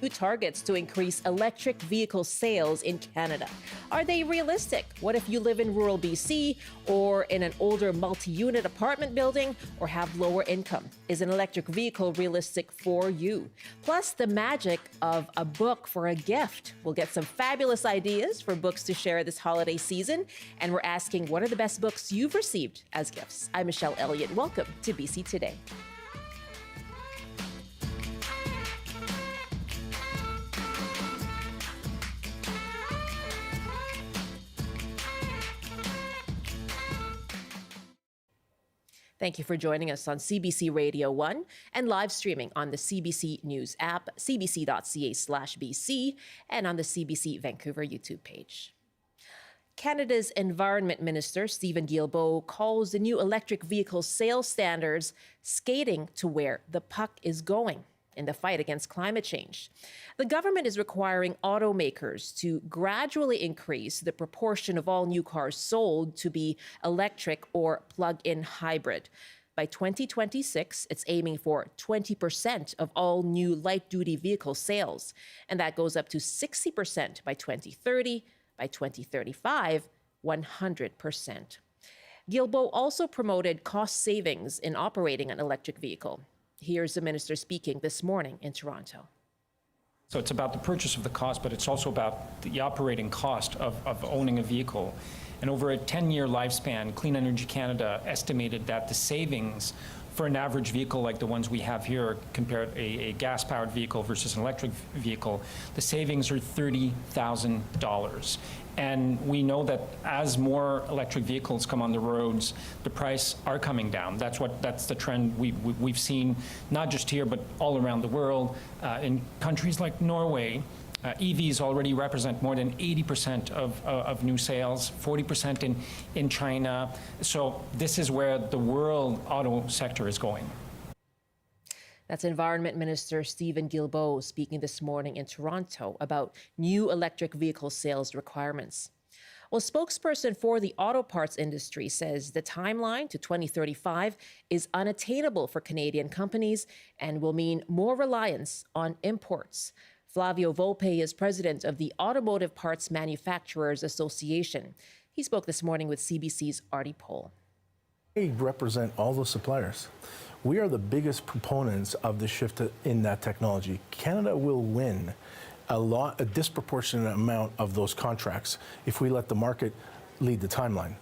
new targets to increase electric vehicle sales in Canada. Are they realistic? What if you live in rural BC or in an older multi-unit apartment building or have lower income? Is an electric vehicle realistic for you? Plus, the magic of a book for a gift. We'll get some fabulous ideas for books to share this holiday season, and we're asking what are the best books you've received as gifts. I'm Michelle Eliot. Welcome to BC Today. Thank you for joining us on CBC Radio 1 and live streaming on the CBC News app, cbc.ca/BC, and on the CBC Vancouver YouTube page. Canada's Environment Minister, Steven Guilbeault, calls the new electric vehicle sales standards skating to where the puck is going in the fight against climate change. The government is requiring automakers to gradually increase the proportion of all new cars sold to be electric or plug-in hybrid. By 2026, it's aiming for 20% of all new light-duty vehicle sales, and that goes up to 60% by 2030. By 2035, 100%. Guilbeault also promoted cost savings in operating an electric vehicle. Here's the minister speaking this morning in Toronto. So it's about the purchase of the cost, but it's also about the operating cost of owning a vehicle. And over a 10-year lifespan, Clean Energy Canada estimated that the savings for an average vehicle like the ones we have here, compared a gas-powered vehicle versus an electric vehicle, the savings are $30,000. And we know that as more electric vehicles come on the roads, the price are coming down. That's the trend we've seen, not just here, but all around the world. In countries like Norway, EVs already represent more than 80% of new sales, 40% in China. So this is where the world auto sector is going. That's Environment Minister Steven Guilbeault speaking this morning in Toronto about new electric vehicle sales requirements. Well, spokesperson for the auto parts industry says the timeline to 2035 is unattainable for Canadian companies and will mean more reliance on imports. Flavio Volpe is president of the Automotive Parts Manufacturers Association. He spoke this morning with CBC's Artie Pohl. We represent all the suppliers. We are the biggest proponents of the shift in that technology. Canada will win a disproportionate amount of those contracts if we let the market lead the timeline.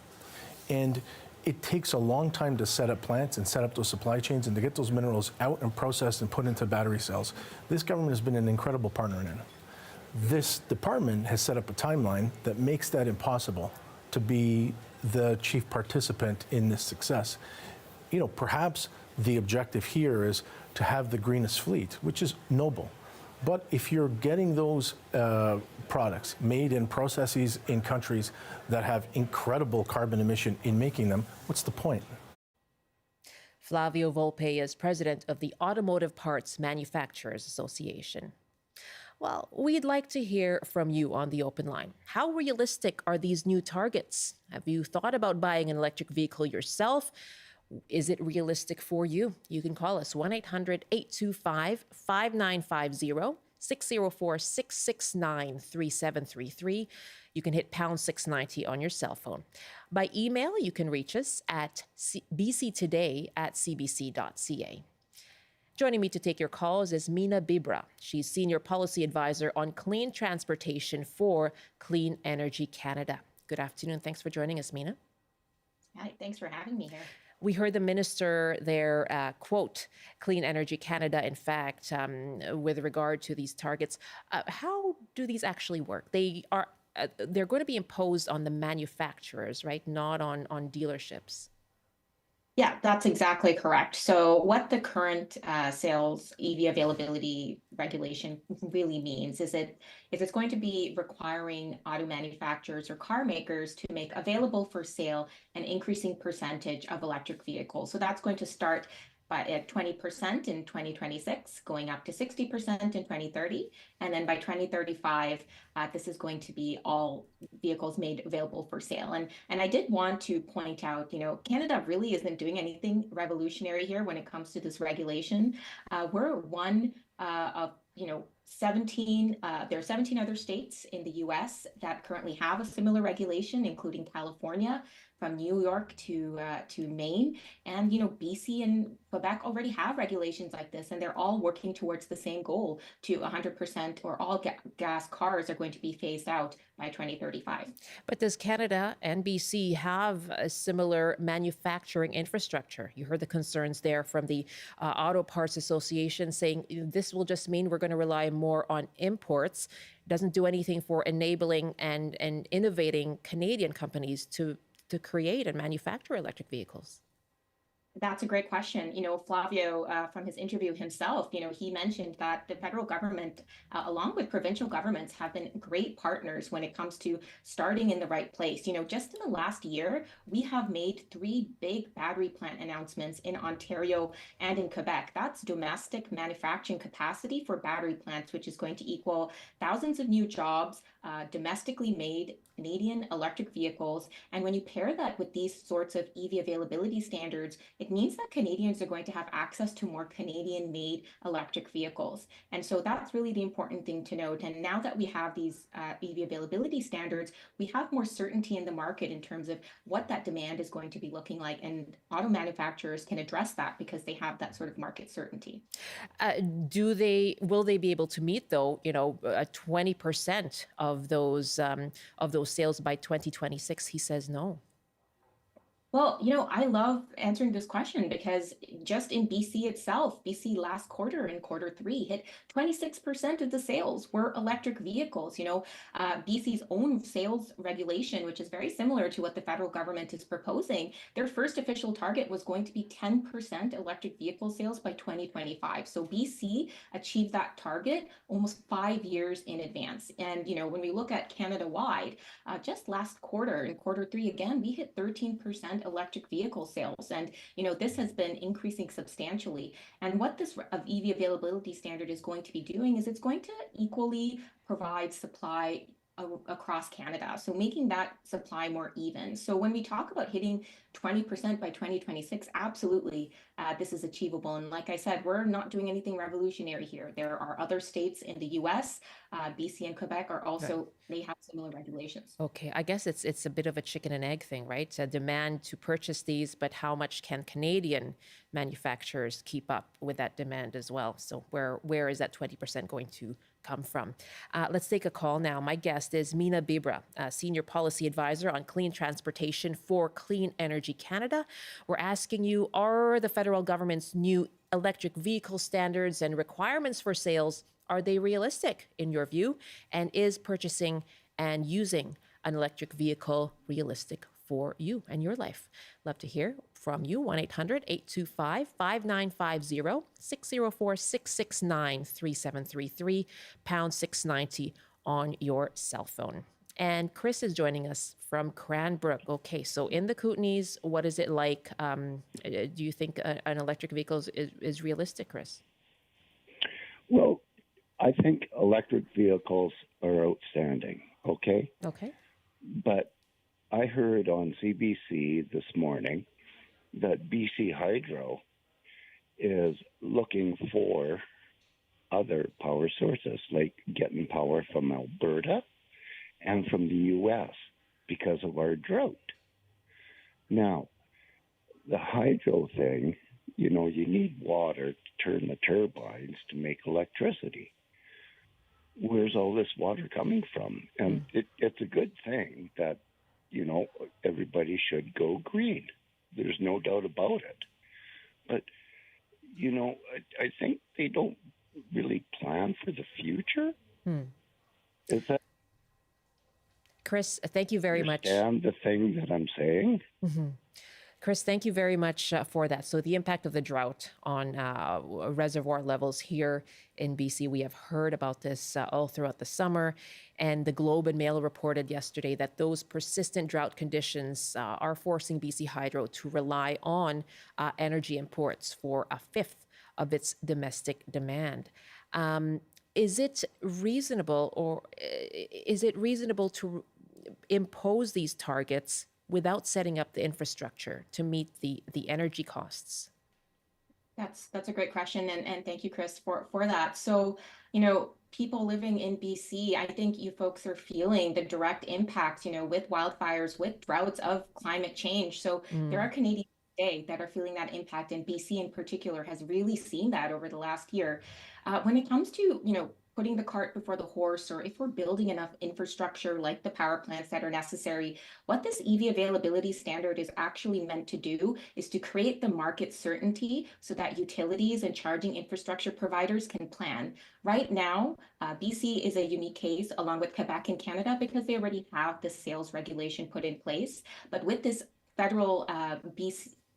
And it takes a long time to set up plants and set up those supply chains and to get those minerals out and processed and put into battery cells. This government has been an incredible partner in it. This department has set up a timeline that makes that impossible to be the chief participant in this success. You know, perhaps the objective here is to have the greenest fleet, which is noble. But if you're getting those products made in processes in countries that have incredible carbon emission in making them, what's the point? Flavio Volpe is president of the Automotive Parts Manufacturers Association. Well, we'd like to hear from you on the open line. How realistic are these new targets? Have you thought about buying an electric vehicle yourself? Is it realistic for you? You can call us 1-800-825-5950, 604-669-3733. You can hit pound 690 on your cell phone. By email, you can reach us at bctoday@cbc.ca. Joining me to take your calls is Meena Bibra. She's Senior Policy Advisor on Clean Transportation for Clean Energy Canada. Good afternoon. Thanks for joining us, Meena. Hi, thanks for having me here. We heard the minister there quote Clean Energy Canada, in fact, with regard to these targets. How do these actually work? They're going to be imposed on the manufacturers, right? Not on dealerships. Yeah, that's exactly correct. So what the current sales EV availability regulation really means is that if it's going to be requiring auto manufacturers or car makers to make available for sale an increasing percentage of electric vehicles. So that's going to start but at 20% in 2026, going up to 60% in 2030. And then by 2035, this is going to be all vehicles made available for sale. And I did want to point out, Canada really isn't doing anything revolutionary here when it comes to this regulation. We're one of 17, there are 17 other states in the US that currently have a similar regulation, including California, from New York to Maine. And, BC and Quebec already have regulations like this, and they're all working towards the same goal to 100% or all gas cars are going to be phased out by 2035. But does Canada and BC have a similar manufacturing infrastructure? You heard the concerns there from the Auto Parts Association saying this will just mean we're going to rely more on imports. It doesn't do anything for enabling and innovating Canadian companies to create and manufacture electric vehicles. That's a great question. Flavio, from his interview himself, he mentioned that the federal government, along with provincial governments, have been great partners when it comes to starting in the right place. Just in the last year, we have made 3 big battery plant announcements in Ontario and in Quebec. That's domestic manufacturing capacity for battery plants, which is going to equal thousands of new jobs, domestically made Canadian electric vehicles. And when you pair that with these sorts of EV availability standards, it means that Canadians are going to have access to more Canadian-made electric vehicles. And so that's really the important thing to note. And now that we have these EV availability standards, we have more certainty in the market in terms of what that demand is going to be looking like. And auto manufacturers can address that because they have that sort of market certainty. Will they be able to meet, though, 20% of those sales by 2026? He says no. Well, I love answering this question because just in BC itself, BC last quarter in Q3 hit 26% of the sales were electric vehicles. BC's own sales regulation, which is very similar to what the federal government is proposing, their first official target was going to be 10% electric vehicle sales by 2025. So BC achieved that target almost 5 years in advance. And, when we look at Canada-wide, just last quarter in Q3, again, we hit 13% electric vehicle sales. And, this has been increasing substantially. And what this EV availability standard is going to be doing is it's going to equally provide supply across Canada. So making that supply more even. So when we talk about hitting 20% by 2026, absolutely, this is achievable. And like I said, we're not doing anything revolutionary here. There are other states in the US, BC and Quebec are also, they have similar regulations. Okay, I guess it's a bit of a chicken and egg thing, right? A demand to purchase these, but how much can Canadian manufacturers keep up with that demand as well? So where is that 20% going to come from? Let's take a call now. My guest is Meena Bibra, Senior Policy Advisor on Clean Transportation for Clean Energy Canada. We're asking you, are the federal government's new electric vehicle standards and requirements for sales, are they realistic in your view? And is purchasing and using an electric vehicle realistic for you and your life? Love to hear from you. 1-800-825-5950, 604-669-3733, pound 690 on your cell phone. And Chris is joining us from Cranbrook. Okay, so in the Kootenays, what is it like? Do you think an electric vehicle is realistic, Chris? Well, I think electric vehicles are outstanding, okay? Okay. But I heard on CBC this morning that BC Hydro is looking for other power sources, like getting power from Alberta and from the U.S. because of our drought. Now, the hydro thing, you need water to turn the turbines to make electricity. Where's all this water coming from? And it's a good thing that, everybody should go green. There's no doubt about it. But, I think they don't really plan for the future. Is that Chris, thank you very much. Understand the thing that I'm saying? Chris, thank you very much for that. So the impact of the drought on reservoir levels here in BC, we have heard about this all throughout the summer. And the Globe and Mail reported yesterday that those persistent drought conditions are forcing BC Hydro to rely on energy imports for a fifth of its domestic demand. Is it reasonable to impose these targets without setting up the infrastructure to meet the energy costs? That's a great question, and thank you, Chris, for that. So, people living in BC, I think you folks are feeling the direct impacts, with wildfires, with droughts of climate change. So there are Canadians today that are feeling that impact, and BC in particular has really seen that over the last year. When it comes to, putting the cart before the horse, or if we're building enough infrastructure like the power plants that are necessary, what this EV availability standard is actually meant to do is to create the market certainty so that utilities and charging infrastructure providers can plan. Right now, BC is a unique case along with Quebec and Canada because they already have the sales regulation put in place. But with this federal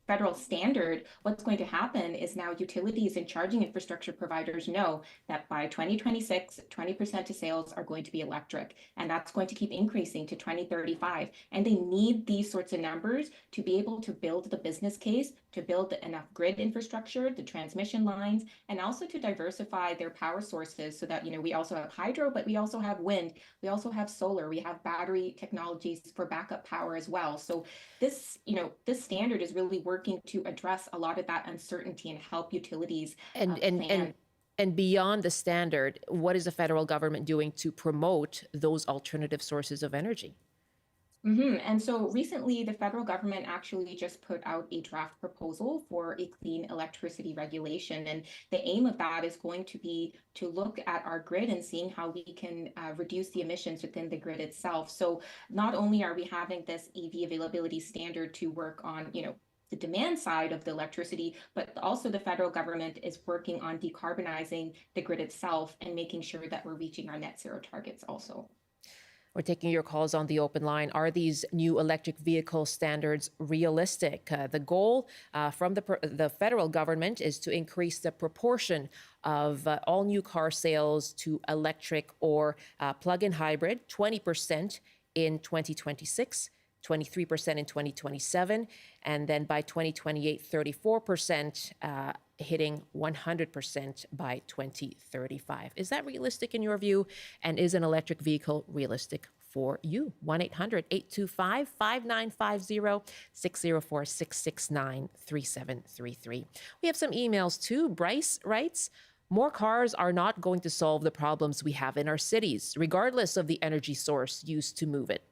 federal standard, what's going to happen is now utilities and charging infrastructure providers know that by 2026, 20% of sales are going to be electric, and that's going to keep increasing to 2035. And they need these sorts of numbers to be able to build the business case, to build enough grid infrastructure, the transmission lines, and also to diversify their power sources so that, we also have hydro, but we also have wind, we also have solar, we have battery technologies for backup power as well. So this, this standard is really working to address a lot of that uncertainty and help utilities plan. And beyond the standard, what is the federal government doing to promote those alternative sources of energy? And so recently, the federal government actually just put out a draft proposal for a clean electricity regulation. And the aim of that is going to be to look at our grid and seeing how we can reduce the emissions within the grid itself. So not only are we having this EV availability standard to work on, the demand side of the electricity, but also the federal government is working on decarbonizing the grid itself and making sure that we're reaching our net zero targets also. We're taking your calls on the open line. Are these new electric vehicle standards realistic? The goal from the federal government is to increase the proportion of all new car sales to electric or plug-in hybrid, 20% in 2026. 23% in 2027, and then by 2028, 34%, hitting 100% by 2035. Is that realistic in your view? And is an electric vehicle realistic for you? 1-800-825-5950, 604-669-3733. We have some emails too. Bryce writes, more cars are not going to solve the problems we have in our cities, regardless of the energy source used to move it.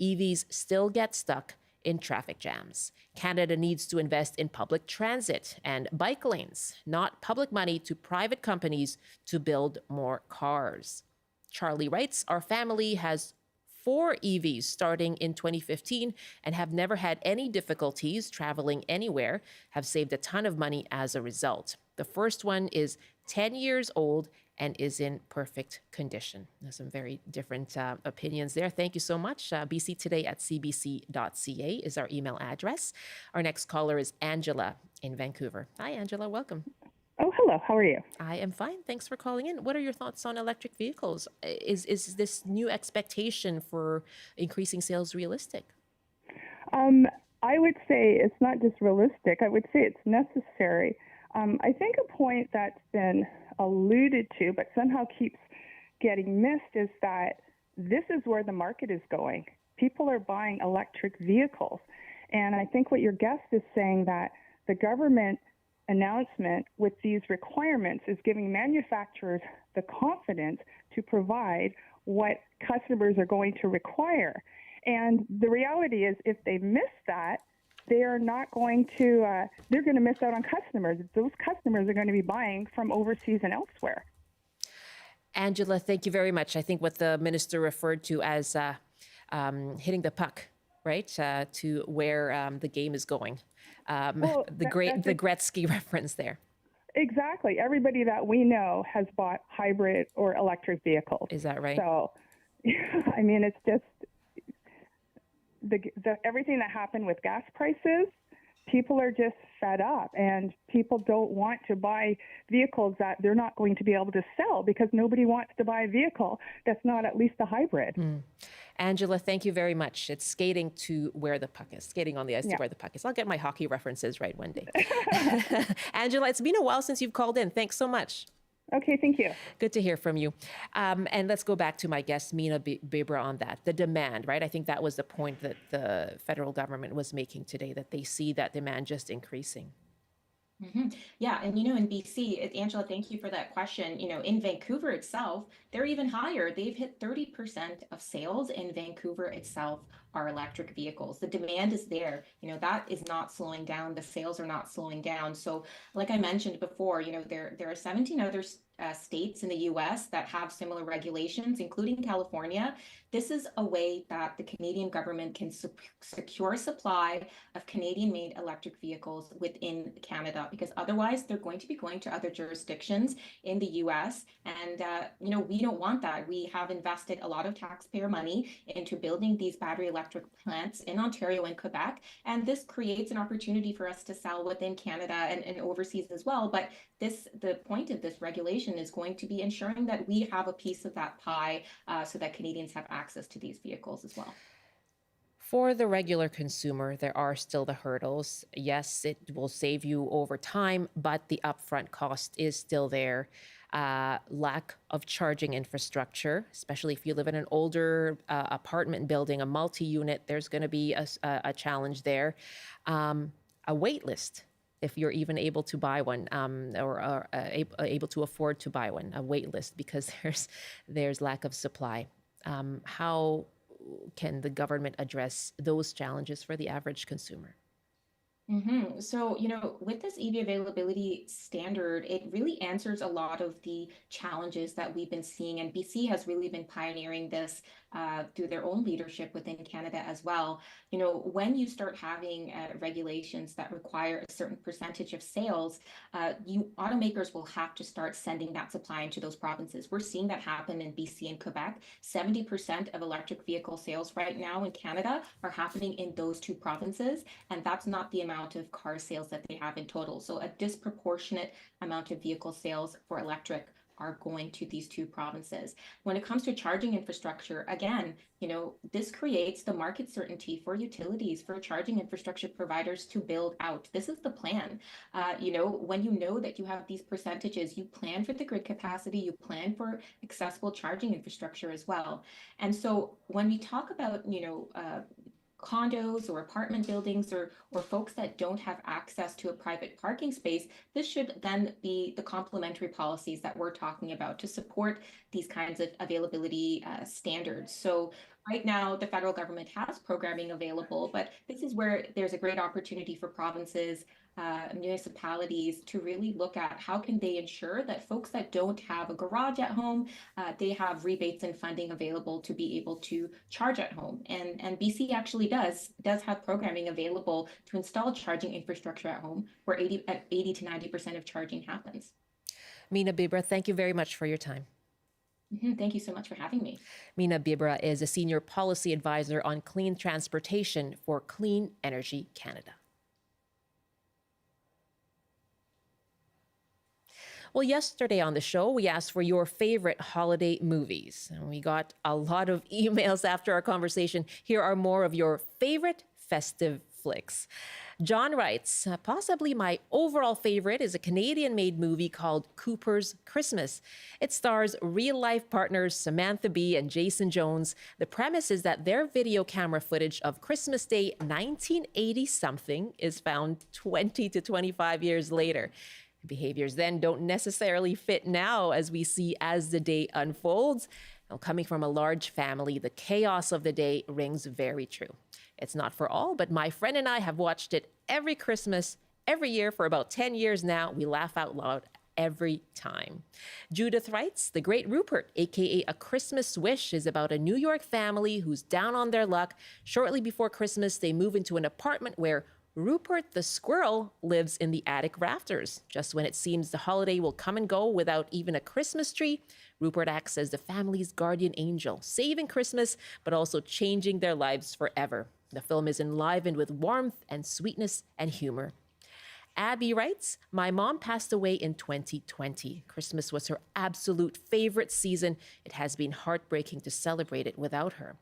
EVs still get stuck in traffic jams. Canada needs to invest in public transit and bike lanes, not public money to private companies to build more cars. Charlie writes, our family has 4 EVs starting in 2015 and have never had any difficulties traveling anywhere, have saved a ton of money as a result. The first one is 10 years old and is in perfect condition. There's some very different opinions there. Thank you so much. bctoday@cbc.ca is our email address. Our next caller is Angela in Vancouver. Hi, Angela. Welcome. Oh, hello. How are you? I am fine. Thanks for calling in. What are your thoughts on electric vehicles? Is this new expectation for increasing sales realistic? I would say it's not just realistic. I would say it's necessary. I think a point that's been alluded to, but somehow keeps getting missed, is that this is where the market is going. People are buying electric vehicles. And I think what your guest is saying, that the government announcement with these requirements is giving manufacturers the confidence to provide what customers are going to require. And the reality is, if they miss that, they are not going to, they're going to miss out on customers. Those customers are going to be buying from overseas and elsewhere. Angela, thank you very much. I think what the minister referred to as hitting the puck, right, to where the game is going. The Gretzky reference there. Exactly. Everybody that we know has bought hybrid or electric vehicles. Is that right? So, I mean, it's just everything that happened with gas prices people are just fed up, and people don't want to buy vehicles that they're not going to be able to sell because nobody wants to buy a vehicle that's not at least a hybrid. Angela, thank you very much. It's skating to where the puck is, skating on the ice to Yeah. where the puck is. I'll get my hockey references right one day. Angela, it's been a while since you've called in. Thanks so much. Okay, thank you. Good to hear from you. And let's go back to my guest, Meena Bibra, on that. The demand, right? I think that was the point that the federal government was making today, that they see that demand just increasing. Yeah, and in BC, Angela, thank you for that question. In Vancouver itself, they're even higher. They've hit 30% of sales in Vancouver itself are electric vehicles. The demand is there. That is not slowing down. The sales are not slowing down. So, like I mentioned before, there are 17 other states in the U.S. that have similar regulations, including California. This is a way that the Canadian government can secure supply of Canadian-made electric vehicles within Canada, because otherwise they're going to be going to other jurisdictions in the U.S. And, we don't want that. We have invested a lot of taxpayer money into building these battery electric plants in Ontario and Quebec. And this creates an opportunity for us to sell within Canada and overseas as well. But the point of this regulation is going to be ensuring that we have a piece of that pie so that Canadians have access to these vehicles as well. For the regular consumer, there are still the hurdles. Yes, it will save you over time, but the upfront cost is still there. Lack of charging infrastructure, especially if you live in an older apartment building, a multi-unit, there's going to be a challenge there. A wait list, if you're even able to buy one, or able to afford to buy one, a wait list, because there's lack of supply. How can the government address those challenges for the average consumer? So, with this EV availability standard, it really answers a lot of the challenges that we've been seeing. And BC has really been pioneering this through their own leadership within Canada as well. When you start having regulations that require a certain percentage of sales, automakers will have to start sending that supply into those provinces. We're seeing that happen in BC and Quebec. 70% of electric vehicle sales right now in Canada are happening in those two provinces. And that's not the amount of car sales that they have in total. So a disproportionate amount of vehicle sales for electric are going to these two provinces. When it comes to charging infrastructure, again, this creates the market certainty for utilities, for charging infrastructure providers to build out. This is the plan. When you know that you have these percentages, you plan for the grid capacity, you plan for accessible charging infrastructure as well. And so when we talk about, condos or apartment buildings or folks that don't have access to a private parking space, this should then be the complementary policies that we're talking about to support these kinds of availability standards. So right now, the federal government has programming available, but this is where there's a great opportunity for provinces, municipalities to really look at how can they ensure that folks that don't have a garage at home, they have rebates and funding available to be able to charge at home. And BC actually does have programming available to install charging infrastructure at home where 80 to 90% of charging happens. Meena Bibra, thank you very much for your time. Thank you so much for having me. Meena Bibra is a senior policy advisor on clean transportation for Clean Energy Canada. Well, yesterday on the show, we asked for your favorite holiday movies. And we got a lot of emails after our conversation. Here are more of your favorite festive flicks. John writes, possibly my overall favorite is a Canadian-made movie called Cooper's Christmas. It stars real-life partners Samantha Bee and Jason Jones. The premise is that their video camera footage of Christmas Day 1980-something is found 20 to 25 years later. Behaviors then don't necessarily fit now, as we see as the day unfolds. Now, coming from a large family, the chaos of the day rings very true. It's not for all, but my friend and I have watched it every Christmas, every year for about 10 years now. We laugh out loud every time. Judith writes, The Great Rupert, aka A Christmas Wish, is about a New York family who's down on their luck. Shortly before Christmas, they move into an apartment where Rupert the squirrel lives in the attic rafters. Just when it seems the holiday will come and go without even a Christmas tree, Rupert acts as the family's guardian angel, saving Christmas, but also changing their lives forever. The film is enlivened with warmth and sweetness and humor. Abby writes, my mom passed away in 2020. Christmas was her absolute favorite season. It has been heartbreaking to celebrate it without her.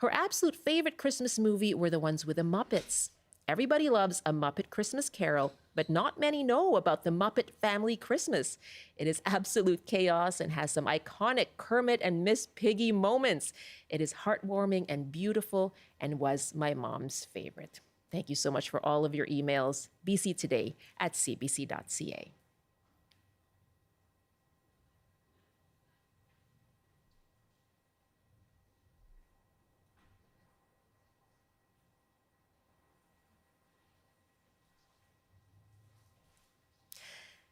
Her absolute favorite Christmas movie were the ones with the Muppets. Everybody loves A Muppet Christmas Carol, but not many know about the Muppet Family Christmas. It is absolute chaos and has some iconic Kermit and Miss Piggy moments. It is heartwarming and beautiful and was my mom's favorite. Thank you so much for all of your emails. bctoday@cbc.ca.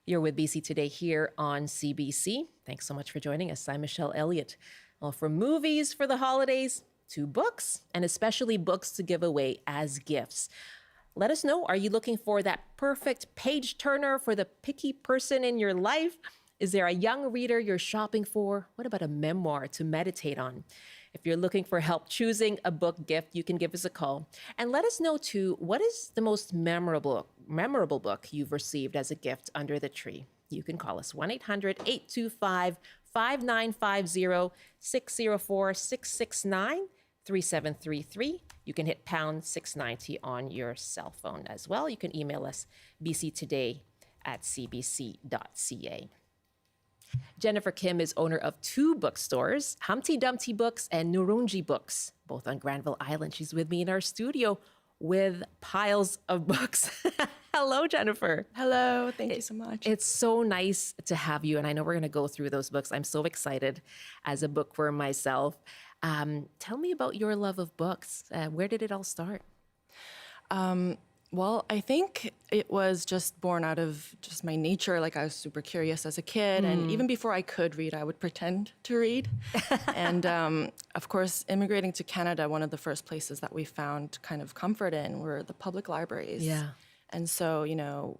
You're with BC Today here on CBC. Thanks so much for joining us. I'm Michelle Eliot. Well, from movies for the holidays to books, and especially books to give away as gifts. Let us know, are you looking for that perfect page turner for the picky person in your life? Is there a young reader you're shopping for? What about a memoir to meditate on? If you're looking for help choosing a book gift, you can give us a call. And let us know, too, what is the most memorable book you've received as a gift under the tree? You can call us 1-800-825-5950, 604-669-3733. You can hit pound 690 on your cell phone as well. You can email us bctoday@cbc.ca. Jennifer Kim is owner of 2 bookstores, Humpty Dumpty Books and Nooroongji Books, both on Granville Island. She's with me in our studio with piles of books. Hello, Jennifer. Hello, thank you so much. It's so nice to have you, and I know we're going to go through those books. I'm so excited as a bookworm myself. Tell me about your love of books. Where did it all start? Well, I think it was just born out of just my nature. Like, I was super curious as a kid, and even before I could read, I would pretend to read. And of course, immigrating to Canada, one of the first places that we found kind of comfort in were the public libraries. Yeah. And so,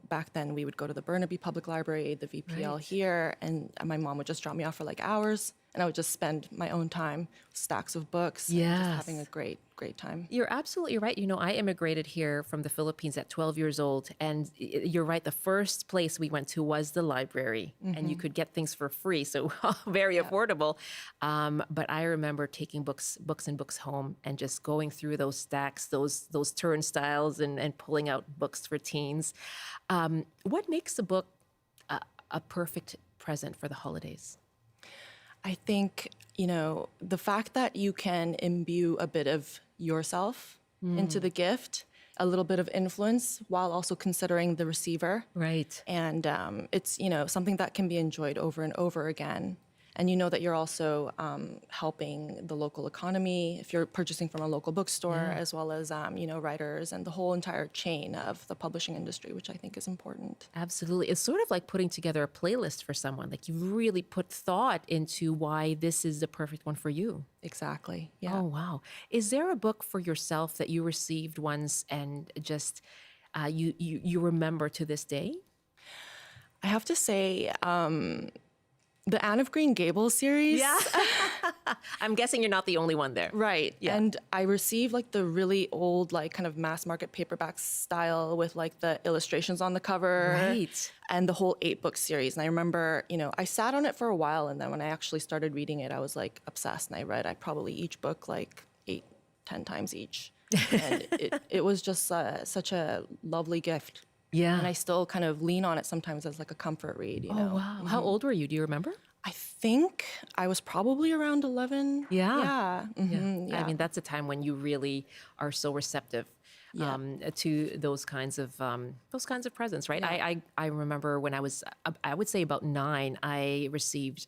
back then we would go to the Burnaby Public Library, the VPL here, and my mom would just drop me off for like hours, and I would just spend my own time, stacks of books, and just having a great time. You're absolutely right. I immigrated here from the Philippines at 12 years old, and you're right. The first place we went to was the library, and you could get things for free, so very affordable. But I remember taking books home and just going through those stacks, those turnstiles, and pulling out books for teens. What makes a book a perfect present for the holidays? I think, the fact that you can imbue a bit of yourself into the gift, a little bit of influence, while also considering the receiver. Right. And it's, something that can be enjoyed over and over again. And you know that you're also helping the local economy if you're purchasing from a local bookstore, as well as, writers and the whole entire chain of the publishing industry, which I think is important. Absolutely. It's sort of like putting together a playlist for someone. Like, you really put thought into why this is the perfect one for you. Exactly. Yeah. Oh, wow. Is there a book for yourself that you received once and just you remember to this day? I have to say, the Anne of Green Gables series. Yeah. I'm guessing you're not the only one there. Right. Yeah. And I received like the really old, like kind of mass market paperback style with like the illustrations on the cover. Right. And the whole 8-book series. And I remember, I sat on it for a while. And then when I actually started reading it, I was like obsessed. And I read probably each book like 8-10 times each. And it was just such a lovely gift. Yeah. And I still kind of lean on it sometimes as like a comfort read, Oh, wow. How old were you? Do you remember? I think I was probably around 11. Yeah. Yeah. Yeah. I mean, that's a time when you really are so receptive to those kinds of presents, right? Yeah. I remember when I was, I would say about 9, I received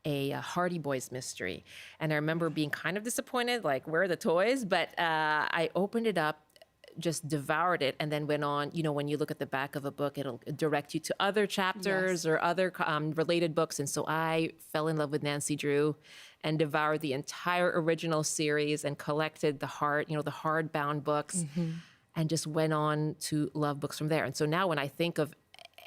a Hardy Boys mystery. And I remember being kind of disappointed, like, where are the toys? But I opened it up, just devoured it, and then went on. When you look at the back of a book, it'll direct you to other chapters or other related books. And so I fell in love with Nancy Drew and devoured the entire original series and collected the hardbound books and just went on to love books from there. And so now when I think of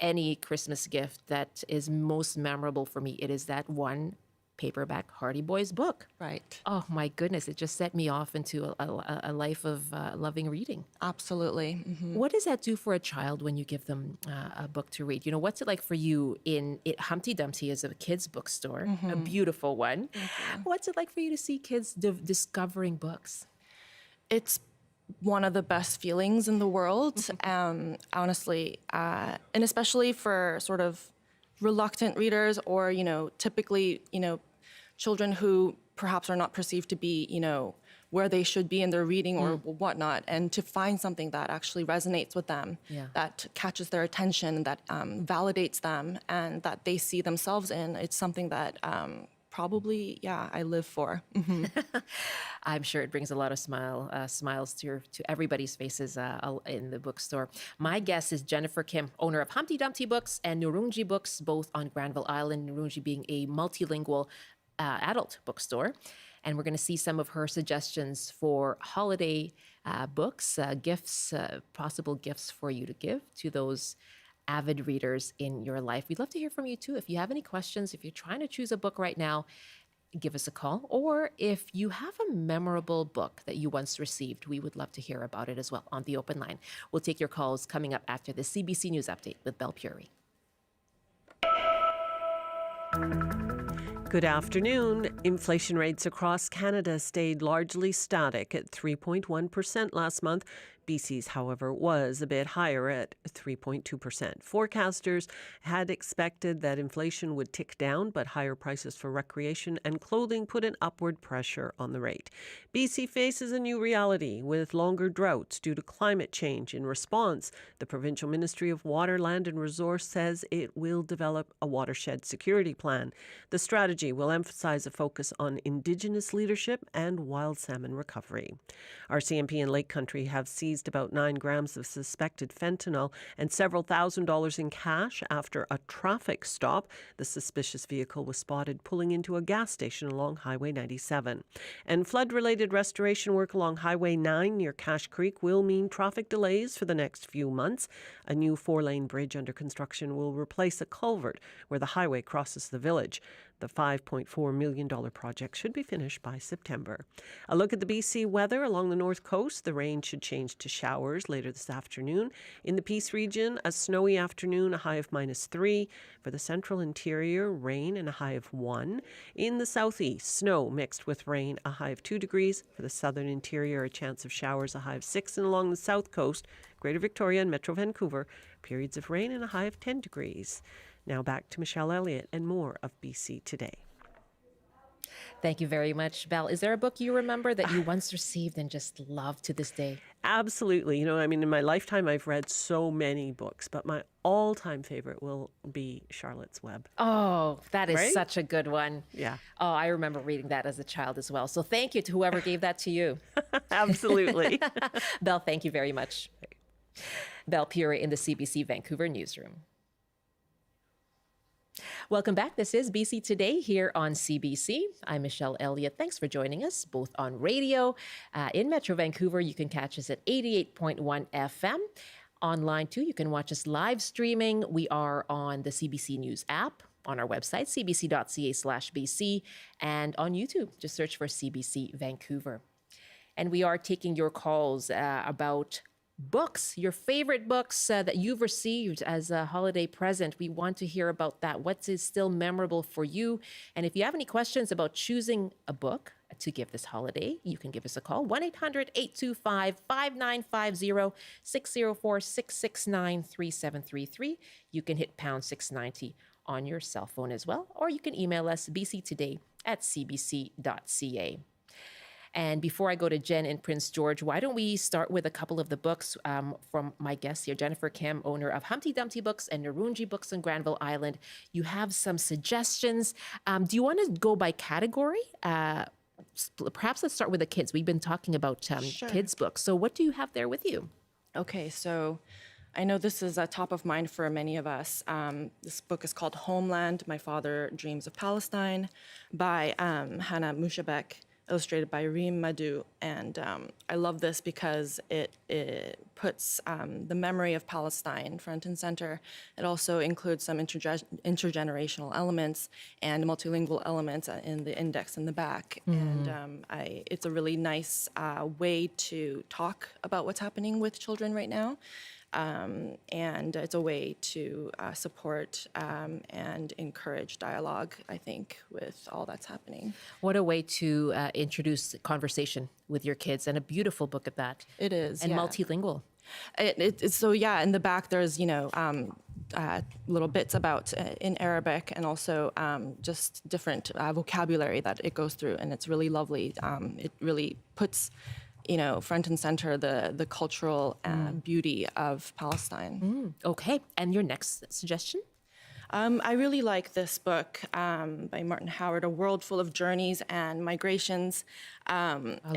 any Christmas gift that is most memorable for me, it is that one paperback Hardy Boys book. Right. Oh my goodness, it just set me off into a life of loving reading. Absolutely. What does that do for a child when you give them a book to read? You know, what's it like for you Humpty Dumpty is a kid's bookstore, a beautiful one. What's it like for you to see kids discovering books? It's one of the best feelings in the world, honestly, and especially for sort of reluctant readers or, typically, children who perhaps are not perceived to be, where they should be in their reading or whatnot, and to find something that actually resonates with them, that catches their attention, that validates them, and that they see themselves in, it's something that probably, I live for. I'm sure it brings a lot of smiles to everybody's faces in the bookstore. My guest is Jennifer Kim, owner of Humpty Dumpty Books and Nooroongji Books, both on Granville Island, Nooroongji being a multilingual adult bookstore. And we're going to see some of her suggestions for holiday books, gifts, possible gifts for you to give to those avid readers in your life. We'd love to hear from you too. If you have any questions, if you're trying to choose a book right now, give us a call. Or if you have a memorable book that you once received, we would love to hear about it as well on the open line. We'll take your calls coming up after the CBC News Update with Belle Puri. Good afternoon. Inflation rates across Canada stayed largely static at 3.1% last month. BC's, however, was a bit higher at 3.2%. Forecasters had expected that inflation would tick down, but higher prices for recreation and clothing put an upward pressure on the rate. BC faces a new reality with longer droughts due to climate change. In response, the Provincial Ministry of Water, Land and Resource says it will develop a watershed security plan. The strategy will emphasize a focus on Indigenous leadership and wild salmon recovery. RCMP and Lake Country have seized about 9 grams of suspected fentanyl and several $1,000s in cash after a traffic stop. The suspicious vehicle was spotted pulling into a gas station along Highway 97. And flood-related restoration work along Highway 9 near Cache Creek will mean traffic delays for the next few months. A new 4-lane bridge under construction will replace a culvert where the highway crosses the village. The $5.4 million project should be finished by September. A look at the BC weather along the north coast. The rain should change to showers later this afternoon. In the Peace region, a snowy afternoon, a high of -3. For the central interior, rain and a high of 1. In the southeast, snow mixed with rain, a high of 2 degrees. For the southern interior, a chance of showers, a high of 6. And along the south coast, Greater Victoria and Metro Vancouver, periods of rain and a high of 10 degrees. Now back to Michelle Eliot and more of BC Today. Thank you very much, Belle. Is there a book you remember that you once received and just love to this day? Absolutely. In my lifetime, I've read so many books, but my all-time favorite will be Charlotte's Web. Oh, that is Right? such a good one. Yeah. Oh, I remember reading that as a child as well. So thank you to whoever gave that to you. Absolutely. Belle, thank you very much. Belle Puri in the CBC Vancouver newsroom. Welcome back. This is BC Today here on CBC. I'm Michelle Eliot. Thanks for joining us both on radio. In Metro Vancouver, you can catch us at 88.1 FM. Online, too, you can watch us live streaming. We are on the CBC News app, on our website, cbc.ca/BC, and on YouTube. Just search for CBC Vancouver. And we are taking your calls about books, your favorite books that you've received as a holiday present. We want to hear about that. What is still memorable for you? And if you have any questions about choosing a book to give this holiday, you can give us a call, 1-800-825-5950, 604-669-3733. You can hit pound 690 on your cell phone as well, or you can email us bctoday@cbc.ca. And before I go to Jen in Prince George, why don't we start with a couple of the books from my guest here, Jennifer Kim, owner of Humpty Dumpty Books and Nooroongji Books on Granville Island. You have some suggestions. Do you want to go by category? Perhaps let's start with the kids. We've been talking about Sure. kids' books. So what do you have there with you? Okay, so I know this is top of mind for many of us. This book is called Homeland, My Father Dreams of Palestine by Hannah Mushabek. illustrated by Reem Madhu. And I love this because it puts the memory of Palestine front and center. It also includes some intergenerational elements and multilingual elements in the index in the back. And it's a really nice way to talk about what's happening with children right now. And it's a way to support and encourage dialogue, I think, with all that's happening. What a way to introduce conversation with your kids, and a beautiful book at that. It is, And multilingual. So yeah, in the back there's little bits about in Arabic, and also just different vocabulary that it goes through, and it's really lovely. It really puts front and center the cultural beauty of Palestine. Okay, and your next suggestion? I really like this book by Martin Howard, A World Full of Journeys and Migrations.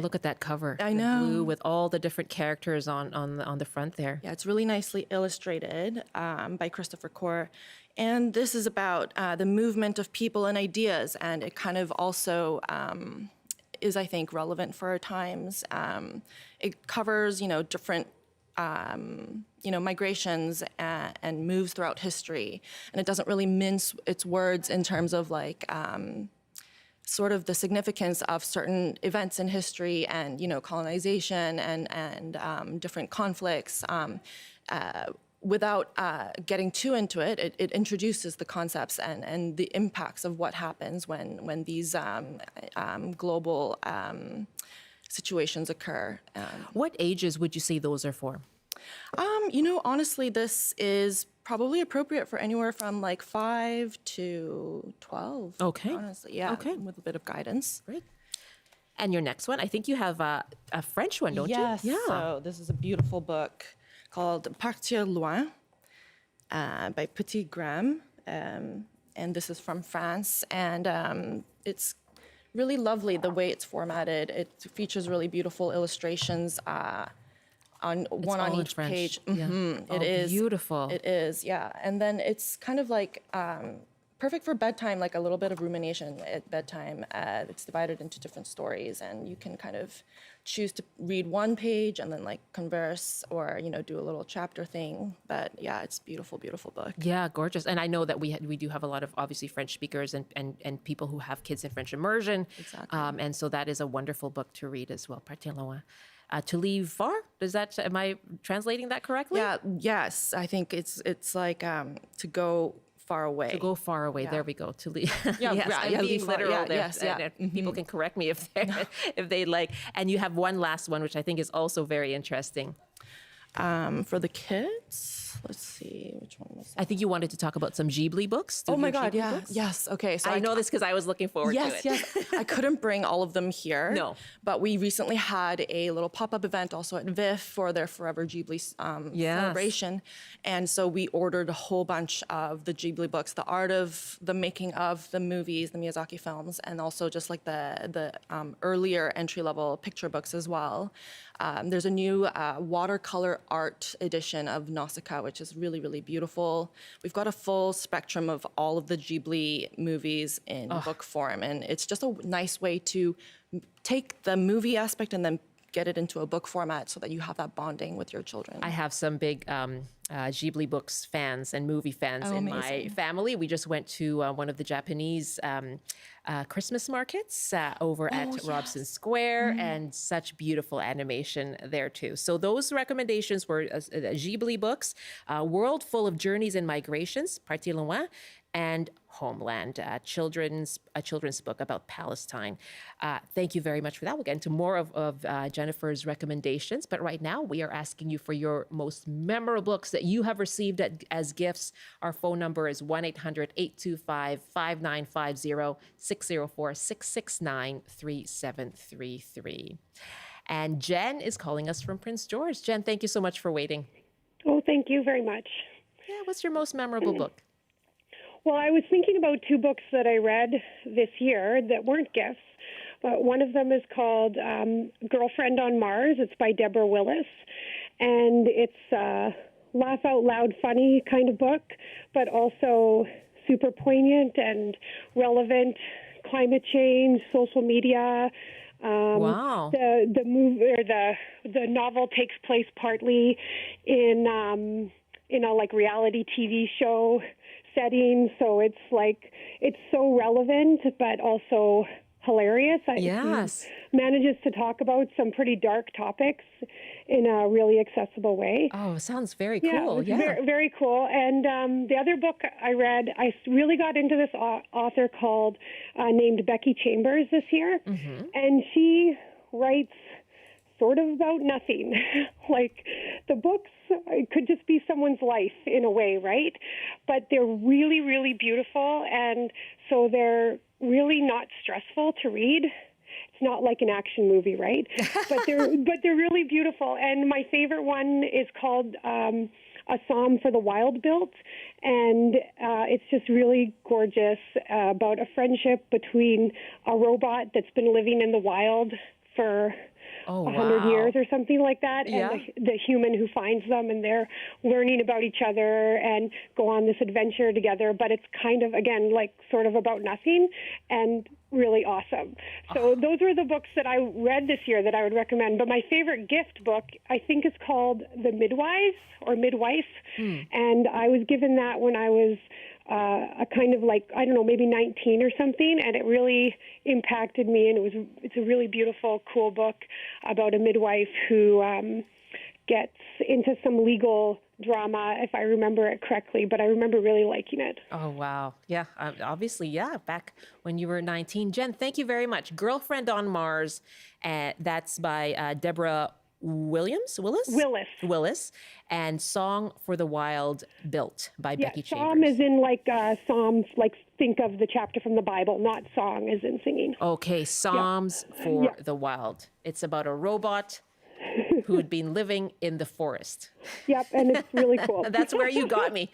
Look at that cover. I The know. blue with all the different characters on the front there. Yeah, it's really nicely illustrated by Christopher Core. And this is about the movement of people and ideas, and it kind of also is, I think, relevant for our times. It covers, different migrations and moves throughout history. And it doesn't really mince its words in terms of sort of the significance of certain events in history and, colonization and different conflicts. Without getting too into it, it introduces the concepts and the impacts of what happens when these global situations occur. What ages would you say those are for? Honestly, this is probably appropriate for anywhere from 5 to 12. Okay. Honestly, yeah. Okay. With a bit of guidance. Great. And your next one, I think you have a French one, don't Yes. you? So this is a beautiful book called Partir Loin by Petit Graham. And this is from France. And it's really lovely the way it's formatted. It features really beautiful illustrations on one all on in each French. page. Yeah. It is beautiful. It is, yeah. And then it's kind of perfect for bedtime, a little bit of rumination at bedtime. It's divided into different stories, and you can kind of choose to read one page and then converse or do a little chapter thing. But yeah, it's beautiful, beautiful book. Yeah, gorgeous. And I know that we do have a lot of obviously French speakers and people who have kids in French immersion. Exactly. And so that is a wonderful book to read as well. Partir loin. To leave far? Am I translating that correctly? Yeah, yes. I think it's to go far away. To go far away. Yeah. There we go. To leave. Yeah, yes, right, I'm yeah, being leave far. literal Yeah, there. yes, yeah. And people can correct me if they like. And you have one last one, which I think is also very interesting. For the kids, let's see, which one was that? I think you wanted to talk about some Ghibli books. Oh my Studio God, Ghibli yeah, books? yes. Okay, so I know this because I was looking forward to it. Yes. I couldn't bring all of them here. No. But we recently had a little pop-up event also at VIF for their Forever Ghibli celebration. And so we ordered a whole bunch of the Ghibli books, the art of the making of the movies, the Miyazaki films, and also just the earlier entry-level picture books as well. There's a new watercolor art edition of Nausicaa, which is really, really beautiful. We've got a full spectrum of all of the Ghibli movies in book form, and it's just a nice way to take the movie aspect and then get it into a book format so that you have that bonding with your children. I have some big Ghibli books fans and movie fans in my amazing. family. We just went to one of the Japanese Christmas markets over at Robson Square, and such beautiful animation there too. So those recommendations were Ghibli books, World Full of Journeys and Migrations, Partir loin, and Homeland, a children's book about Palestine. Thank you very much for that. We'll get into more of Jennifer's recommendations, but right now we are asking you for your most memorable books that you have received as gifts. Our phone number is 1-800-825-5950, 604-669-3733. And Jen is calling us from Prince George. Jen, thank you so much for waiting. Oh, thank you very much. Yeah, what's your most memorable book? Well, I was thinking about two books that I read this year that weren't gifts. One of them is called Girlfriend on Mars. It's by Deborah Willis. And it's a laugh out loud funny kind of book, but also super poignant and relevant. Climate change, social media, Wow. The movie or the novel takes place partly in a like reality TV show setting, so it's so relevant, but also hilarious. Yes. He manages to talk about some pretty dark topics in a really accessible way. Oh, sounds very Yeah, cool. it's Yeah. very, very cool. And the other book I read, I really got into this author called named Becky Chambers this year, and she writes sort of about nothing. Like the books, it could just be someone's life in a way, right? But they're really, really beautiful, and so they're really not stressful to read. It's not like an action movie, right? but they're really beautiful. And my favorite one is called A Psalm for the Wild Built, and it's just really gorgeous about a friendship between a robot that's been living in the wild for 100 years or something like that, and the human who finds them, and they're learning about each other and go on this adventure together. But it's kind of, again, like sort of about nothing and really awesome. So those were the books that I read this year that I would recommend. But my favorite gift book, I think, is called The Midwives or Midwife, and I was given that when I was a kind of like, I don't know, maybe 19 or something, and it really impacted me, and it's a really beautiful, cool book about a midwife who gets into some legal drama, if I remember it correctly, but I remember really liking it. Oh, wow. Yeah, obviously, yeah, back when you were 19. Jen, thank you very much. Girlfriend on Mars, that's by Deborah Willis, and Song for the Wild Built by Becky Chambers. Psalm is in like Psalms, like think of the chapter from the Bible, not song as in singing. Okay, Psalms for the Wild. It's about a robot who had been living in the forest. Yep, and it's really cool. That's where you got me.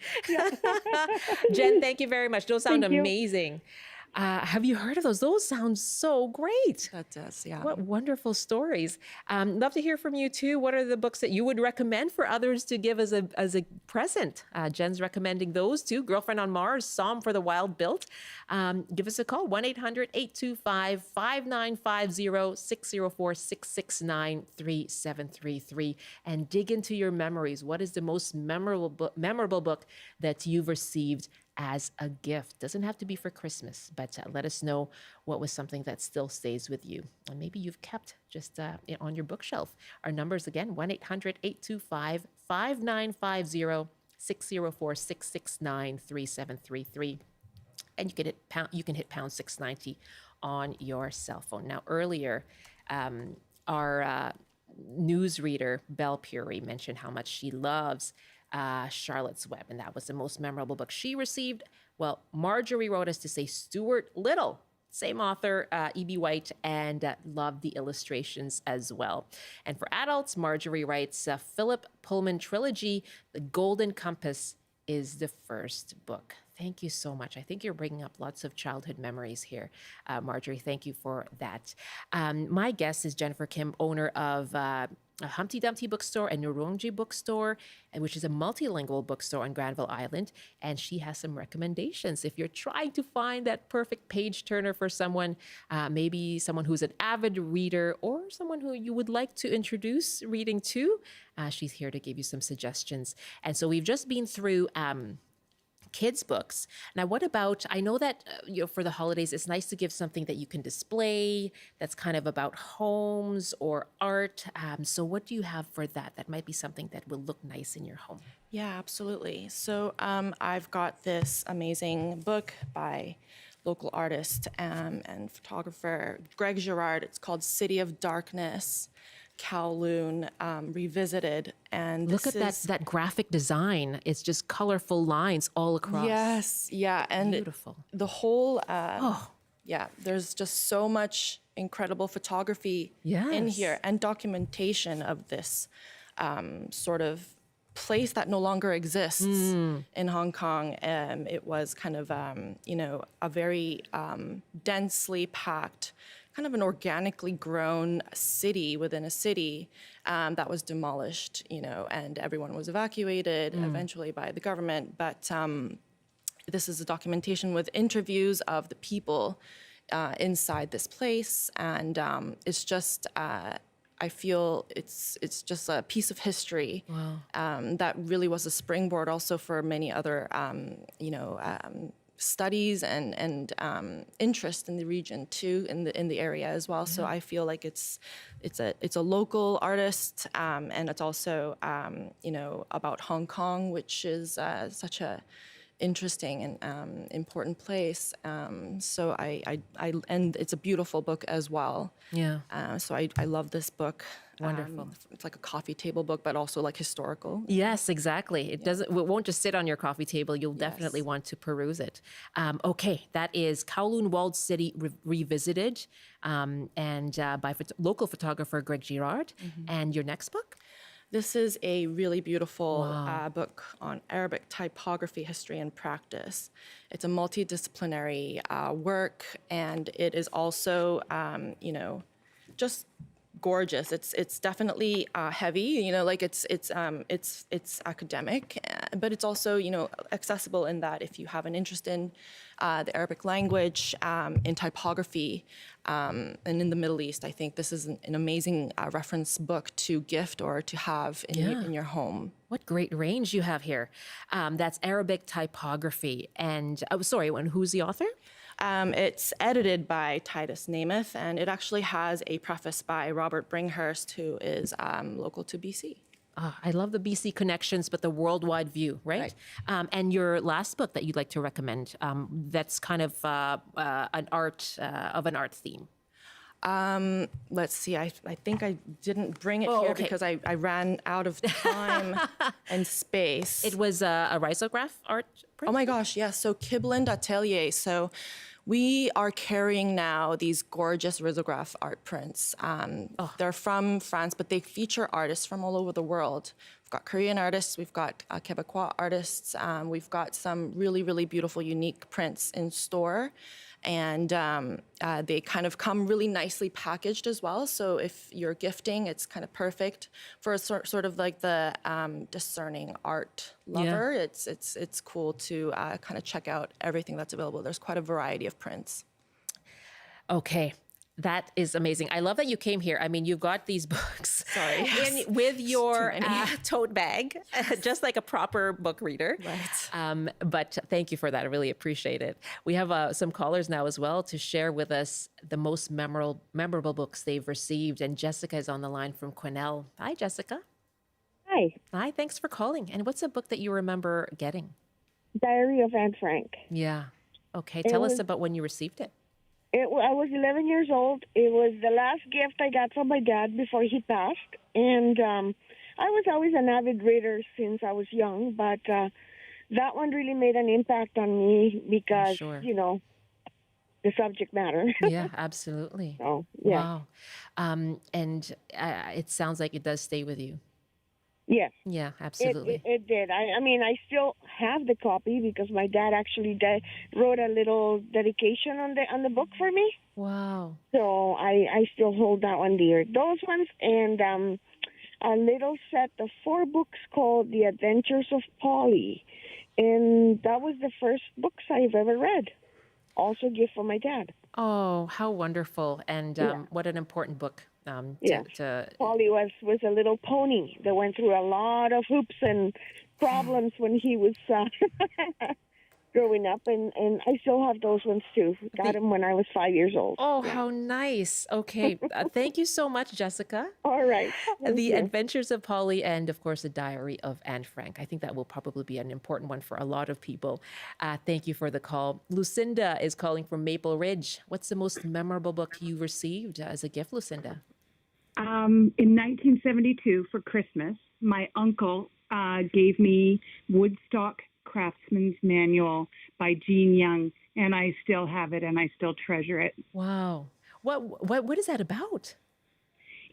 Jen, thank you very much. Those sound amazing. Have you heard of those? Those sound so great. That does, yeah. What wonderful stories. Love to hear from you too. What are the books that you would recommend for others to give as a present? Jen's recommending those too. Girlfriend on Mars, Psalm for the Wild Built. Give us a call, 1-800-825-5950, 604-669-3733, and dig into your memories. What is the most memorable book that you've received as a gift? Doesn't have to be for Christmas, but let us know what was something that still stays with you. And maybe you've kept just on your bookshelf. Our numbers again, 1-800-825-5950, 604-669-3733. And you can hit pound 690 on your cell phone. Now, earlier, our newsreader, Belle Puri, mentioned how much she loves Charlotte's Web, and that was the most memorable book she received. Well, Marjorie wrote us to say Stuart Little, same author, E.B. White, and loved the illustrations as well. And for adults, Marjorie writes Philip Pullman trilogy, The Golden Compass is the first book. Thank you so much. I think you're bringing up lots of childhood memories here, Marjorie. Thank you for that. My guest is Jennifer Kim, owner of a Humpty Dumpty bookstore and Nooroongji bookstore, which is a multilingual bookstore on Granville Island. And she has some recommendations. If you're trying to find that perfect page turner for someone, maybe someone who's an avid reader or someone who you would like to introduce reading to, she's here to give you some suggestions. And so we've just been through kids' books. Now, what about, I know that for the holidays, it's nice to give something that you can display that's kind of about homes or art. So what do you have for that? That might be something that will look nice in your home. Yeah, absolutely. So I've got this amazing book by local artist and photographer Greg Girard. It's called City of Darkness, Kowloon Revisited. And look at that graphic design. It's just colorful lines all across. Yes, yeah. And beautiful. The whole, yeah, there's just so much incredible photography in here and documentation of this sort of place that no longer exists in Hong Kong. It was kind of, a very densely packed, kind of an organically grown city within a city that was demolished, and everyone was evacuated eventually by the government. But this is a documentation with interviews of the people inside this place, and it's just. I feel it's just a piece of history that really was a springboard also for many other studies and interest in the region too, in the area as well. So I feel like it's a local artist, and it's also about Hong Kong, which is such a interesting and important place. So and it's a beautiful book as well. Yeah. So I love this book. Wonderful. It's like a coffee table book, but also like historical. Yes, exactly. It won't just sit on your coffee table. You'll definitely want to peruse it. Okay, that is Kowloon Walled City Revisited, and by local photographer Greg Girard. And your next book? This is a really beautiful book on Arabic typography, history, and practice. It's a multidisciplinary work, and it is also, just gorgeous. It's definitely heavy. Like it's academic, but it's also accessible in that if you have an interest in the Arabic language, in typography, and in the Middle East, I think this is an amazing reference book to gift or to have in your home. What great range you have here. That's Arabic typography. And who's the author? It's edited by Titus Namath, and it actually has a preface by Robert Bringhurst, who is local to BC. I love the BC connections, but the worldwide view, right? And your last book that you'd like to recommend, that's kind of an art theme. Let's see. I think I didn't bring it here because I ran out of time and space. It was a risograph art print? Oh my gosh, yes. So Kibland Atelier. So we are carrying now these gorgeous risograph art prints. They're from France, but they feature artists from all over the world. We've got Korean artists, we've got Quebecois artists, we've got some really, really beautiful, unique prints in store. And they kind of come really nicely packaged as well. So if you're gifting, it's kind of perfect for a sort of like the discerning art lover. Yeah. It's cool to kind of check out everything that's available. There's quite a variety of prints. Okay. That is amazing. I love that you came here. I mean, you've got these books with your tote bag, just like a proper book reader. Right. But thank you for that. I really appreciate it. We have some callers now as well to share with us the most memorable books they've received. And Jessica is on the line from Quesnel. Hi, Jessica. Hi. Hi, thanks for calling. And what's a book that you remember getting? Diary of Anne Frank. Yeah. Okay. Tell us about when you received it. I was 11 years old. It was the last gift I got from my dad before he passed. And I was always an avid reader since I was young, but that one really made an impact on me because, the subject matter. Yeah, absolutely. So, yeah. Wow. And it sounds like it does stay with you. Yes. Yeah, absolutely. It did. I mean, I still have the copy because my dad actually wrote a little dedication on the book for me. Wow. So I still hold that one dear. Those ones and a little set of 4 books called The Adventures of Polly. And that was the first books I've ever read. Also a gift from my dad. Oh, how wonderful. And what an important book. Polly was a little pony that went through a lot of hoops and problems when he was growing up, and I still have those ones too. Got them when I was 5 years old. Oh, how nice. Okay. Thank you so much, Jessica. All right. The Adventures of Polly and, of course, The Diary of Anne Frank. I think that will probably be an important one for a lot of people. Thank you for the call. Lucinda is calling from Maple Ridge. What's the most memorable book you received as a gift, Lucinda? In 1972 for Christmas, my uncle gave me Woodstock Craftsman's Manual by Jean Young, and I still have it and I still treasure it. Wow. What is that about?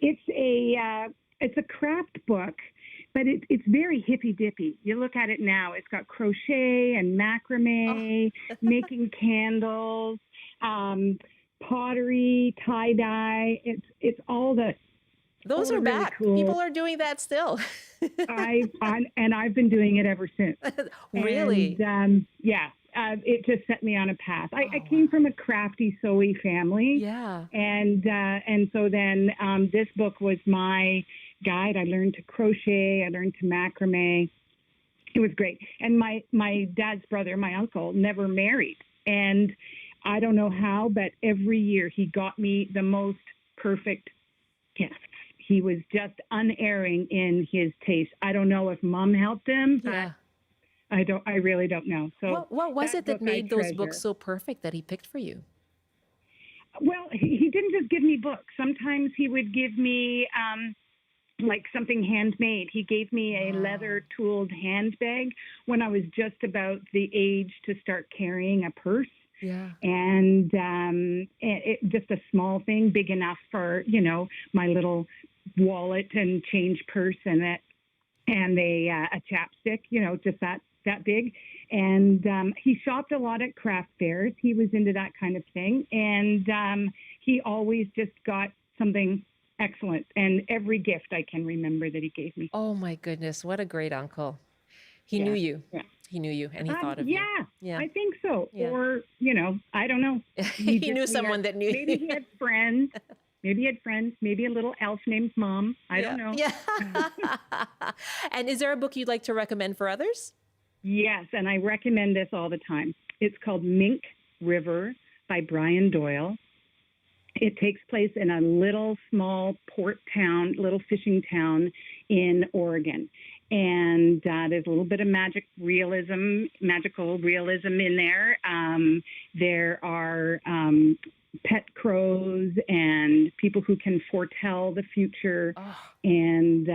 It's a craft book, but it's very hippy-dippy. You look at it now, it's got crochet and macrame, making candles, pottery, tie-dye. It's all the... Those are really back. cool. People are doing that still. I've been doing it ever since. Really? And, it just set me on a path. I came from a crafty, sewy family. Yeah. And so then this book was my guide. I learned to crochet. I learned to macrame. It was great. And my dad's brother, my uncle, never married. And I don't know how, but every year he got me the most perfect gifts. He was just unerring in his taste. I don't know if Mom helped him. Yeah. I really don't know. So what was it that book I made those treasure. books so perfect that he picked for you? Well, he didn't just give me books. Sometimes he would give me like something handmade. He gave me a leather tooled handbag when I was just about the age to start carrying a purse. Yeah. And it just a small thing, big enough for, my little wallet and change purse and a chapstick, just that big. And he shopped a lot at craft fairs. He was into that kind of thing. And he always just got something excellent. And every gift I can remember that he gave me. Oh my goodness, what a great uncle. He knew you. Yeah. He knew you and he thought of you. Yeah, I think so. Yeah. Or, I don't know. He knew someone that knew Maybe you. he had friends. Maybe a little elf named Mom. I don't know. Yeah. And is there a book you'd like to recommend for others? Yes, and I recommend this all the time. It's called Mink River by Brian Doyle. It takes place in a little small port town, little fishing town in Oregon. And there's a little bit of magical realism in there. There are pet crows and people who can foretell the future. Oh. And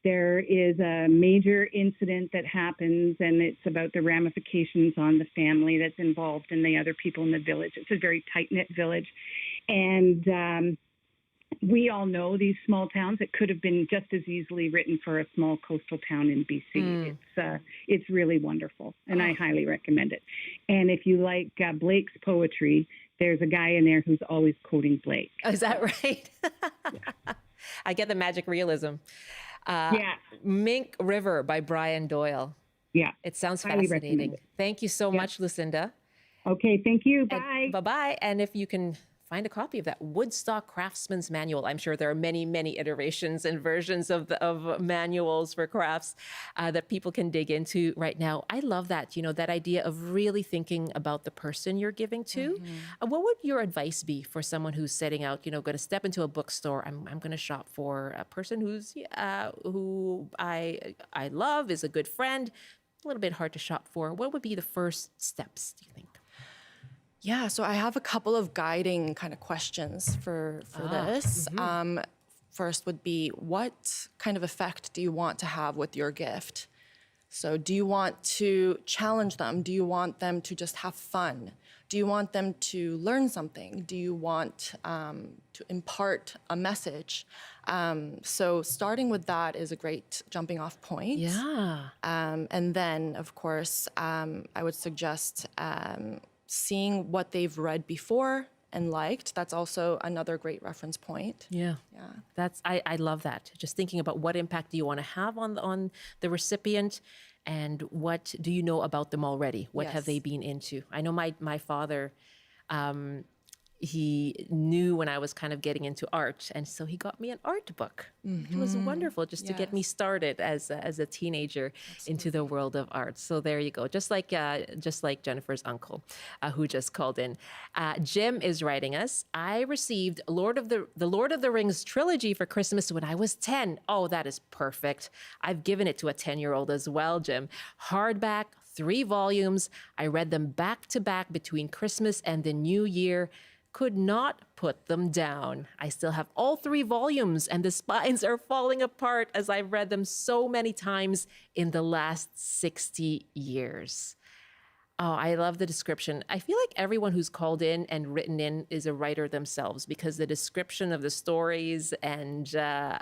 there is a major incident that happens, and it's about the ramifications on the family that's involved and the other people in the village. It's a very tight-knit village. And we all know these small towns. It could have been just as easily written for a small coastal town in BC. It's really wonderful, and I highly recommend it. And if you like Blake's poetry, there's a guy in there who's always quoting Blake. Oh, is that right? I get the magic realism. Mink River by Brian Doyle. Yeah. It sounds Highly fascinating. recommend it. Thank you so much, Lucinda. Okay, thank you. Bye. Bye-bye. And if you can find a copy of that Woodstock Craftsman's Manual. I'm sure there are many, many iterations and versions of manuals for crafts that people can dig into right now. I love that, that idea of really thinking about the person you're giving to. Mm-hmm. What would your advice be for someone who's setting out, going to step into a bookstore? I'm going to shop for a person who I love, is a good friend, a little bit hard to shop for. What would be the first steps, do you think? Yeah, so I have a couple of guiding kind of questions for this. Mm-hmm. First would be, what kind of effect do you want to have with your gift? So do you want to challenge them? Do you want them to just have fun? Do you want them to learn something? Do you want to impart a message? So starting with that is a great jumping off point. Yeah. And then, of course, I would suggest seeing what they've read before and liked. That's also another great reference point. Yeah. I love that. Just thinking about what impact do you want to have on the recipient, and what do you know about them already? What have they been into? I know my father, he knew when I was kind of getting into art, and so he got me an art book. Mm-hmm. It was wonderful just to get me started as a teenager into the world of art. So there you go, just like Jennifer's uncle, who just called in. Jim is writing us. I received the Lord of the Rings trilogy for Christmas when I was 10. Oh, that is perfect. I've given it to a 10-year-old as well, Jim. Hardback, 3 volumes. I read them back to back between Christmas and the New Year. Could not put them down. I still have all 3 volumes, and the spines are falling apart as I've read them so many times in the last 60 years. Oh, I love the description. I feel like everyone who's called in and written in is a writer themselves, because the description of the stories and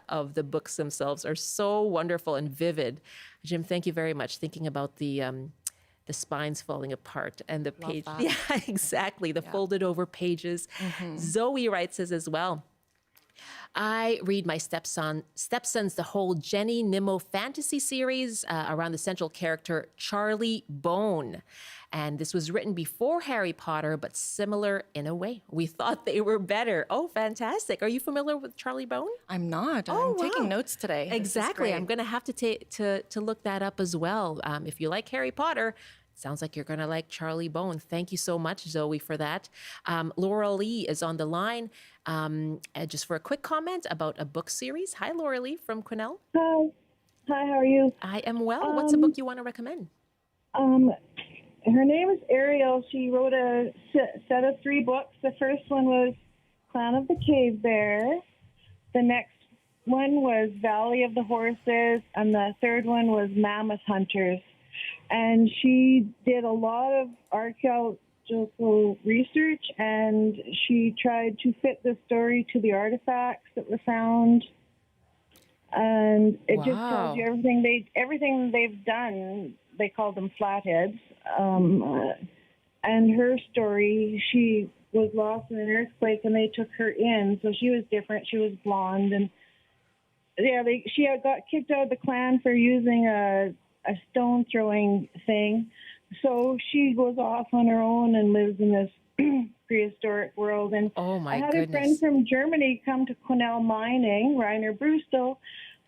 of the books themselves are so wonderful and vivid. Jim, thank you very much. Thinking about the spines falling apart and the page. Yeah, exactly. The folded over pages. Mm-hmm. Zoe writes us as well. I read my stepson's the whole Jenny Nimmo fantasy series around the central character Charlie Bone. And this was written before Harry Potter, but similar in a way. We thought they were better. Oh, fantastic. Are you familiar with Charlie Bone? I'm not. Oh, I'm taking wow. notes today. This is Exactly. great. I'm going to have to look that up as well. If you like Harry Potter, sounds like you're going to like Charlie Bone. Thank you so much, Zoe, for that. Laura Lee is on the line just for a quick comment about a book series. Hi, Laura Lee from Quesnel. Hi. Hi, how are you? I am well. What's a book you want to recommend? Her name is Ariel. She wrote a set of 3 books. The first one was Clan of the Cave Bear. The next one was Valley of the Horses. And the third one was Mammoth Hunters. And she did a lot of archaeological research, and she tried to fit the story to the artifacts that were found. And it just tells you everything they've done. They call them flatheads. And her story, she was lost in an earthquake, and they took her in. So she was different. She was blonde, and she got kicked out of the clan for using a stone throwing thing. So she goes off on her own and lives in this prehistoric world. And I had a friend from Germany come to Quesnel Mining, Rainer Brustel,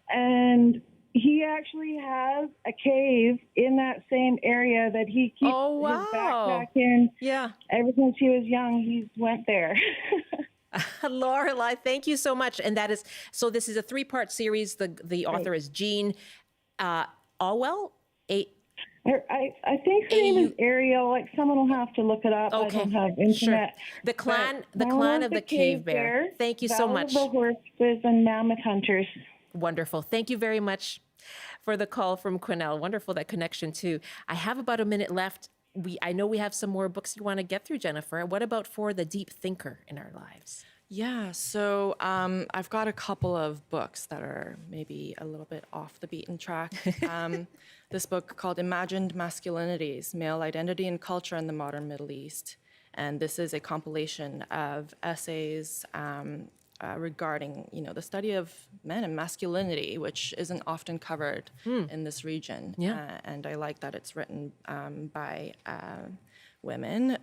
and he actually has a cave in that same area that he keeps his backpack in. Yeah. Ever since he was young, he's went there. Lorelei, thank you so much. And this is a 3-part series. The author is Jean Alwell. I think her name is Ariel. Like, someone will have to look it up. Okay. I don't have internet. Sure. The clan of the cave bear. Thank you so much. Valley of the Horses and Mammoth Hunters. Wonderful. Thank you very much for the call from Quesnel. Wonderful, that connection too. I have about a minute left. I know we have some more books you want to get through, Jennifer. What about for the deep thinker in our lives? Yeah, so I've got a couple of books that are maybe a little bit off the beaten track. This book called Imagined Masculinities, Male Identity and Culture in the Modern Middle East. And this is a compilation of essays regarding, the study of men and masculinity, which isn't often covered in this region. Yeah. And I like that it's written by women,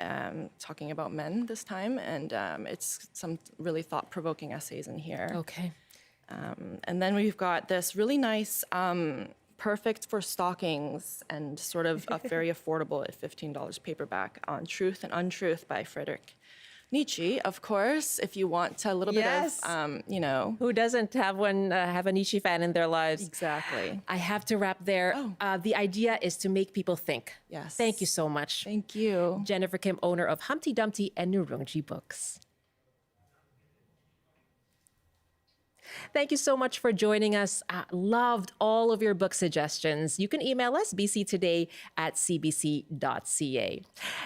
talking about men this time, and it's some really thought-provoking essays in here. Okay. And then we've got this really nice, perfect for stockings and sort of very affordable at $15 paperback on Truth and Untruth by Friedrich Nietzsche, of course, if you want a little bit of, Who doesn't have a Nietzsche fan in their lives? Exactly. I have to wrap there. The idea is to make people think. Yes. Thank you so much. Thank you. Jennifer Kim, owner of Humpty Dumpty and Nooroongji Books. Thank you so much for joining us. Loved all of your book suggestions. You can email us, bctoday@cbc.ca.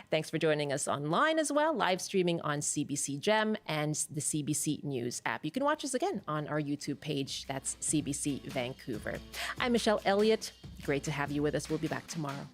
Thanks for joining us online as well, live streaming on CBC Gem and the CBC News app. You can watch us again on our YouTube page. That's CBC Vancouver. I'm Michelle Eliot. Great to have you with us. We'll be back tomorrow.